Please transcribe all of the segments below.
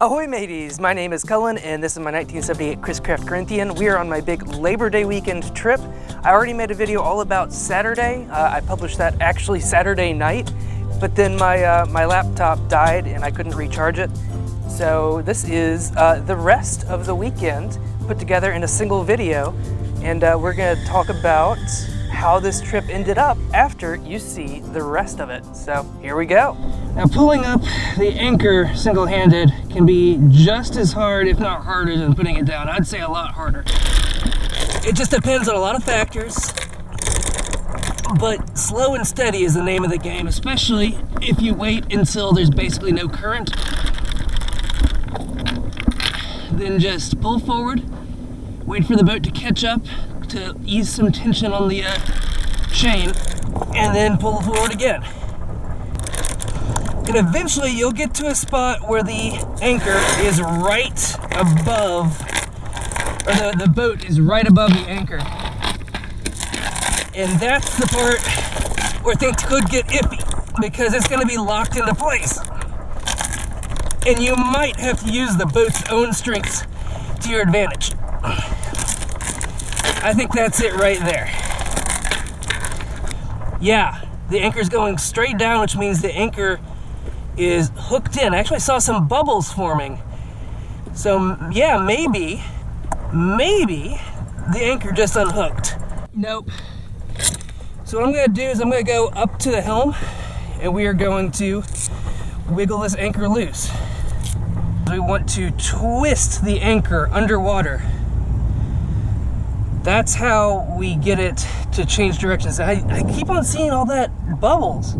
Ahoy mateys, my name is Cullen and this is my 1978 Chris Craft Corinthian. We are on my big Labor Day weekend trip. I already made a video all about Saturday. I published that actually Saturday night, but then my laptop died and I couldn't recharge it. So this is the rest of the weekend put together in a single video, and we're gonna talk about how this trip ended up after you see the rest of it. So here we go. Now, pulling up the anchor single-handed can be just as hard, if not harder, than putting it down. I'd say a lot harder. It just depends on a lot of factors, but slow and steady is the name of the game, especially if you wait until there's basically no current. Then just pull forward, wait for the boat to catch up, to ease some tension on the chain, and then pull forward again. And eventually you'll get to a spot where the anchor is right above, or the boat is right above the anchor. And that's the part where things could get iffy, because it's gonna be locked into place. And you might have to use the boat's own strength to your advantage. I think that's it right there. Yeah, the anchor's going straight down, which means the anchor is hooked in. I actually saw some bubbles forming. So yeah, maybe the anchor just unhooked. Nope. So what I'm gonna do is I'm gonna go up to the helm and we are going to wiggle this anchor loose. We want to twist the anchor underwater. That's how we get it to change directions. I keep on seeing all that bubbles.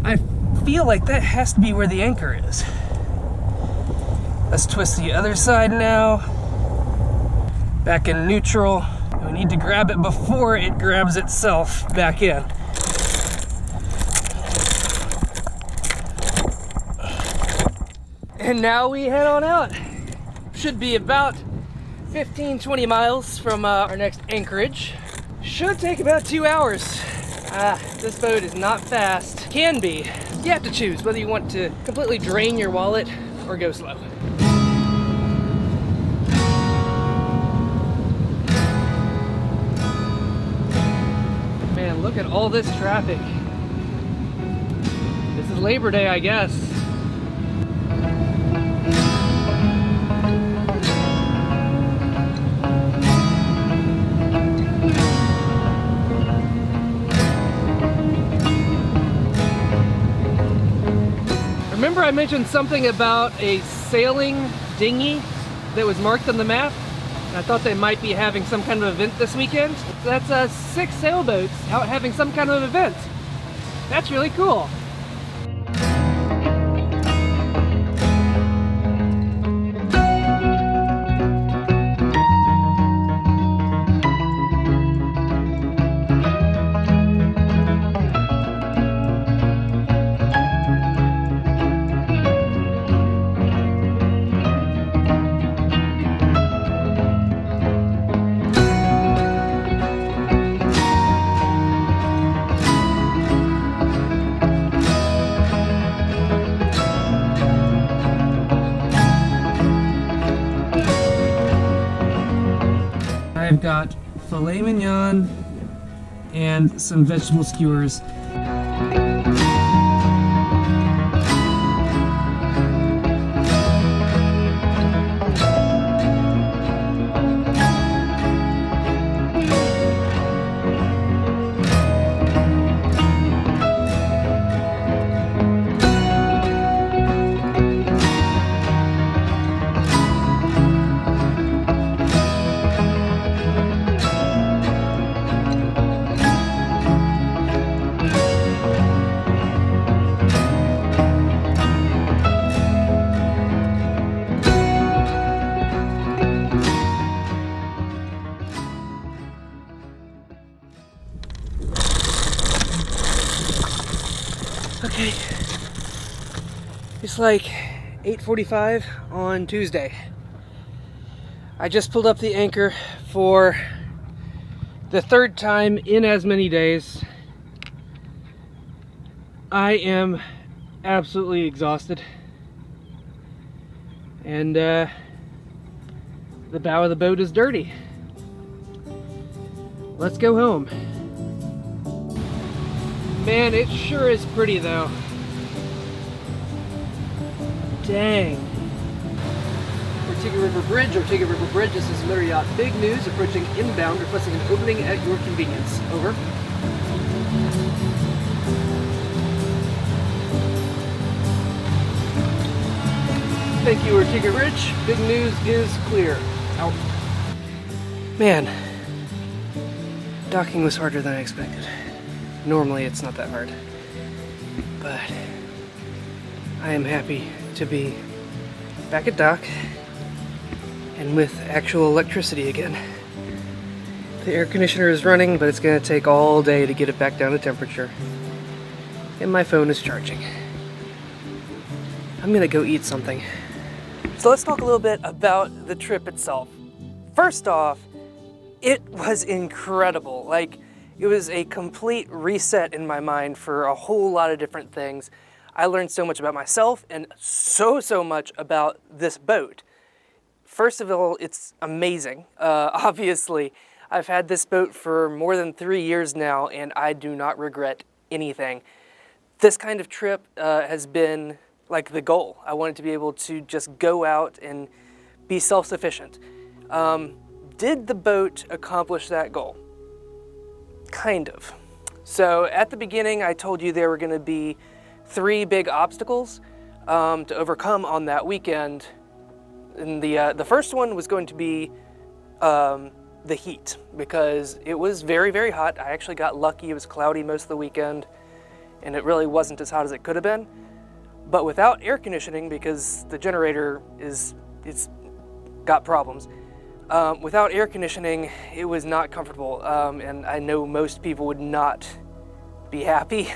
I feel like that has to be where the anchor is. Let's twist the other side now. Back in neutral. We need to grab it before it grabs itself back in. And now we head on out. Should be about 15-20 miles from our next anchorage. Should take about 2 hours. This boat is not fast. Can be. You have to choose whether you want to completely drain your wallet or go slow. Man, look at all this traffic. This is Labor Day, I guess. Remember I mentioned something about a sailing dinghy that was marked on the map? And I thought they might be having some kind of event this weekend. That's 6 sailboats out having some kind of event. That's really cool. I've got filet mignon and some vegetable skewers. Okay, it's like 8:45 on Tuesday. I just pulled up the anchor for the 3rd time in as many days. I am absolutely exhausted. And the bow of the boat is dirty. Let's go home. Man, it sure is pretty though. Dang. Ortega River Bridge, Ortega River Bridge, this is Motor Yacht Big News, approaching inbound, requesting an opening at your convenience. Over. Thank you, Ortega Ridge. Big News is clear. Out. Man, docking was harder than I expected. Normally it's not that hard, but I am happy to be back at dock and with actual electricity again. The air conditioner is running, but it's going to take all day to get it back down to temperature. And my phone is charging. I'm going to go eat something. So let's talk a little bit about the trip itself. First off, it was incredible. Like, it was a complete reset in my mind for a whole lot of different things. I learned so much about myself and so much about this boat. First of all, it's amazing. Obviously, I've had this boat for more than 3 years now, and I do not regret anything. This kind of trip has been like the goal. I wanted to be able to just go out and be self-sufficient. Did the boat accomplish that goal? Kind of. So at the beginning, I told you there were going to be 3 big obstacles to overcome on that weekend. And the first one was going to be the heat, because it was very hot. I actually got lucky. It was cloudy most of the weekend, and it really wasn't as hot as it could have been. But without air conditioning, because the generator it's got problems, without air conditioning, it was not comfortable. And I know most people would not be happy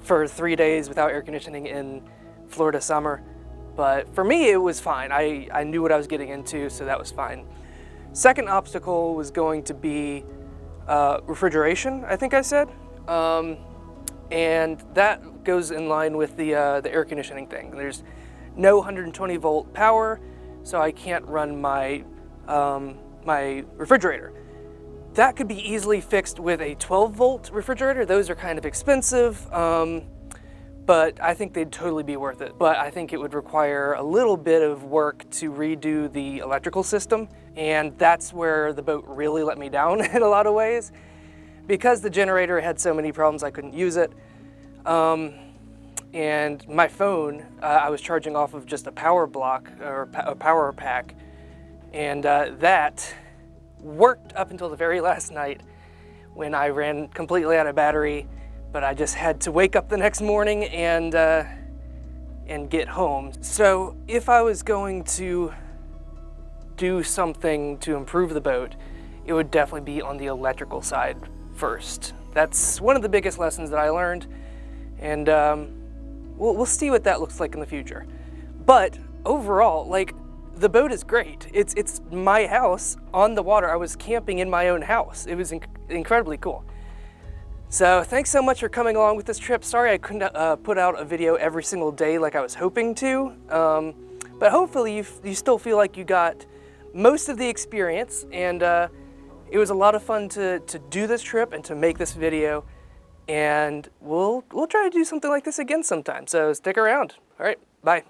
for 3 days without air conditioning in Florida summer. But for me, it was fine. I knew what I was getting into, so that was fine. Second obstacle was going to be refrigeration, I think I said. And that goes in line with the air conditioning thing. There's no 120 volt power, so I can't run my my refrigerator. That could be easily fixed with a 12 volt refrigerator. Those are kind of expensive, but I think they'd totally be worth it. But I think it would require a little bit of work to redo the electrical system, and that's where the boat really let me down in a lot of ways. Because the generator had so many problems, I couldn't use it. And my phone, I was charging off of just a power block, or a power pack, and that worked up until the very last night when I ran completely out of battery, but I just had to wake up the next morning and get home. So if I was going to do something to improve the boat, it would definitely be on the electrical side first. That's one of the biggest lessons that I learned, and we'll see what that looks like in the future. But overall, like, the boat is great. It's my house on the water. I was camping in my own house. It was incredibly cool. So thanks so much for coming along with this trip. Sorry I couldn't put out a video every single day like I was hoping to, but hopefully you still feel like you got most of the experience, and it was a lot of fun to do this trip and to make this video, and we'll try to do something like this again sometime, so stick around. All right, bye.